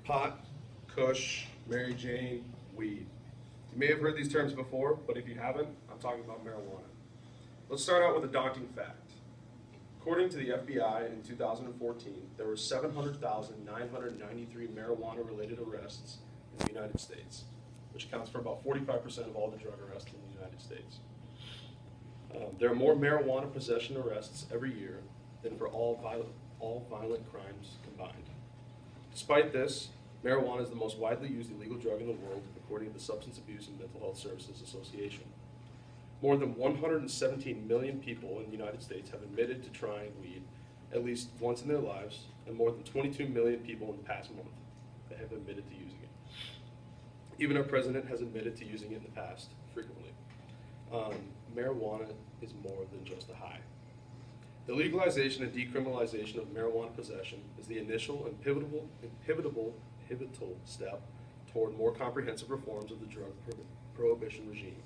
Pot, kush, Mary Jane, weed. You may have heard these terms before, but if you haven't, I'm talking about marijuana. Let's start out with a daunting fact. According to the FBI in 2014, there were 700,993 marijuana-related arrests in the United States, which accounts for about 45% of all the drug arrests in the United States. There are more marijuana possession arrests every year than for all violent crimes combined. Despite this, marijuana is the most widely used illegal drug in the world, according to the Substance Abuse and Mental Health Services Association. More than 117 million people in the United States have admitted to trying weed at least once in their lives, and more than 22 million people in the past month that have admitted to using it. Even our president has admitted to using it in the past, frequently. Marijuana is more than just a high. The legalization and decriminalization of marijuana possession is the initial and pivotal step toward more comprehensive reforms of the drug prohibition regime.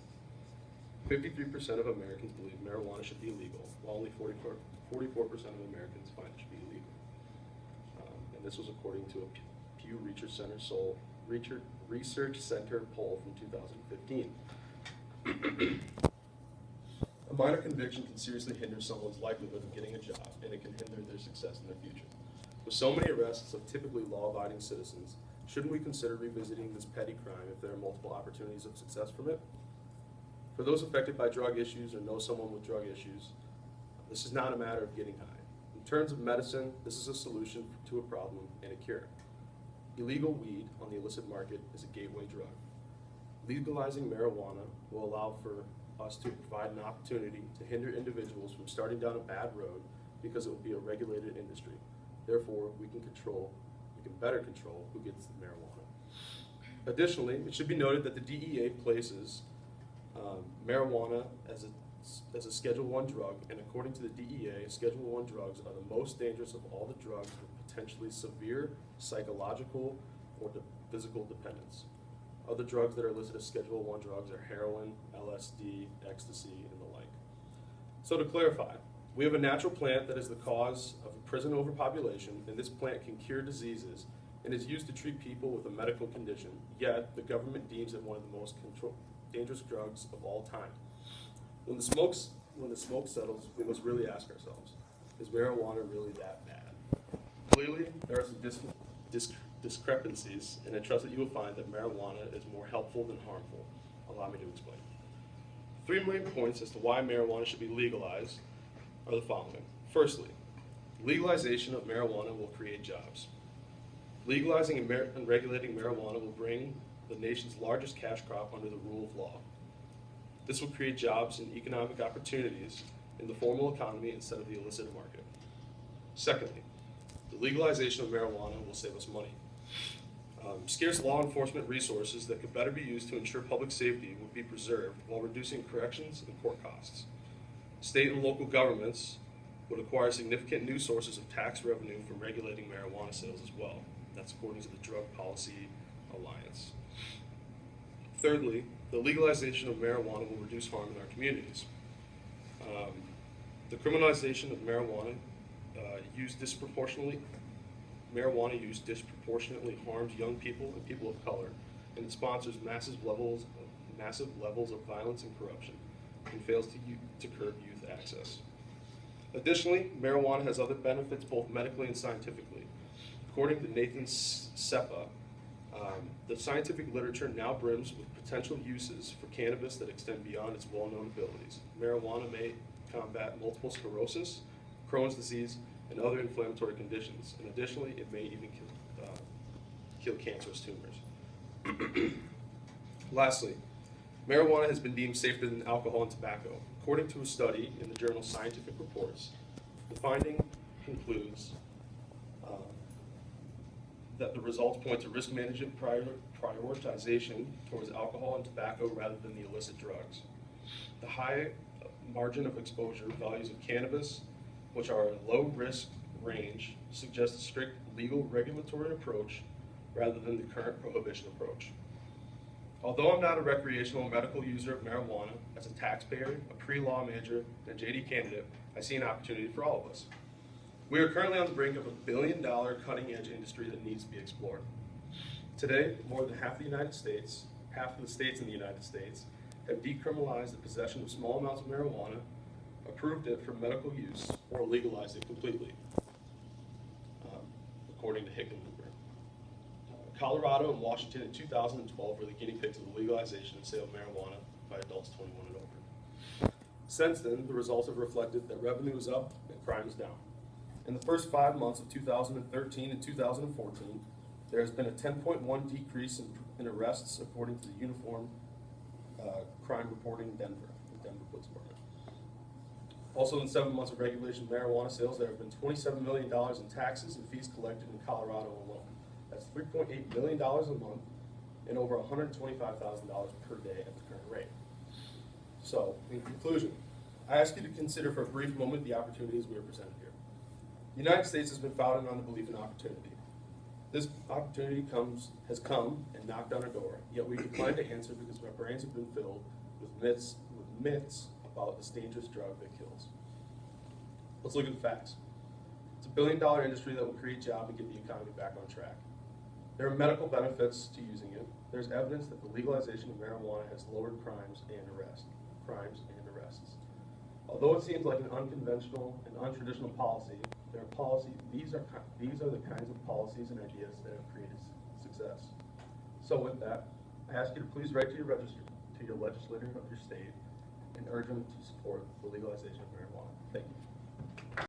53% of Americans believe marijuana should be legal, while only 44% of Americans find it should be illegal. And this was according to a Pew Research Center poll from 2015. A minor conviction can seriously hinder someone's likelihood of getting a job, and it can hinder their success in their future. With so many arrests of typically law-abiding citizens, shouldn't we consider revisiting this petty crime if there are multiple opportunities of success from it? For those affected by drug issues or know someone with drug issues, this is not a matter of getting high. In terms of medicine, this is a solution to a problem and a cure. Illegal weed on the illicit market is a gateway drug. Legalizing marijuana will allow for us to provide an opportunity to hinder individuals from starting down a bad road because it will be a regulated industry. Therefore, we can better control who gets the marijuana. Additionally, it should be noted that the DEA places marijuana as a Schedule I drug, and according to the DEA, Schedule I drugs are the most dangerous of all the drugs with potentially severe psychological or physical dependence. Other drugs that are listed as Schedule I drugs are heroin, LSD, ecstasy, and the like. So to clarify, we have a natural plant that is the cause of prison overpopulation, and this plant can cure diseases and is used to treat people with a medical condition, yet the government deems it one of the most dangerous drugs of all time. When the smoke settles, we must really ask ourselves, is marijuana really that bad? Clearly, there are some discrepancies, and I trust that you will find that marijuana is more helpful than harmful. Allow me to explain. 3 main points as to why marijuana should be legalized are the following. Firstly, legalization of marijuana will create jobs. Legalizing and regulating marijuana will bring the nation's largest cash crop under the rule of law. This will create jobs and economic opportunities in the formal economy instead of the illicit market. Secondly, the legalization of marijuana will save us money. Scarce law enforcement resources that could better be used to ensure public safety would be preserved while reducing corrections and court costs. State and local governments would acquire significant new sources of tax revenue from regulating marijuana sales as well. That's according to the Drug Policy Alliance. Thirdly, the legalization of marijuana will reduce harm in our communities. The criminalization of marijuana use disproportionately harms young people and people of color, and it sponsors massive levels of violence and corruption, and fails to curb youth access. Additionally, marijuana has other benefits both medically and scientifically. According to Nathan Seppa, the scientific literature now brims with potential uses for cannabis that extend beyond its well-known abilities. Marijuana may combat multiple sclerosis, Crohn's disease, and other inflammatory conditions, and additionally, it may even kill cancerous tumors. Lastly, marijuana has been deemed safer than alcohol and tobacco. According to a study in the journal Scientific Reports, the finding concludes that the results point to risk management prioritization towards alcohol and tobacco rather than the illicit drugs. The high margin of exposure values of cannabis, which are a low risk range, suggest a strict legal regulatory approach rather than the current prohibition approach. Although I'm not a recreational medical user of marijuana, as a taxpayer, a pre-law major, and a JD candidate, I see an opportunity for all of us. We are currently on the brink of $1 billion cutting-edge industry that needs to be explored. Today, more than half of the states in the United States have decriminalized the possession of small amounts of marijuana, approved it for medical use, or legalized it completely, according to Hickenlooper. Colorado and Washington in 2012 were the guinea pigs of the legalization and sale of marijuana by adults 21 and over. Since then, the results have reflected that revenue is up and crime is down. In the first 5 months of 2013 and 2014, there has been a 10.1 decrease in arrests according to the Uniform Crime Reporting Denver, the Denver Police Department. Also, in 7 months of regulation of marijuana sales, there have been $27 million in taxes and fees collected in Colorado alone. That's $3.8 million a month and over $125,000 per day at the current rate. So, in conclusion, I ask you to consider for a brief moment the opportunities we are presented here. The United States has been founded on the belief in opportunity. This opportunity has come and knocked on our door, yet we decline to answer because our brains have been filled with myths about this dangerous drug that kills. Let's look at the facts. It's a $1 billion industry that will create jobs and get the economy back on track. There are medical benefits to using it. There's evidence that the legalization of marijuana has lowered crimes and arrests. Although it seems like an unconventional and untraditional policy, these are the kinds of policies and ideas that have created success. So with that, I ask you to please write to your legislator of your state and urge them to support the legalization of marijuana. Thank you.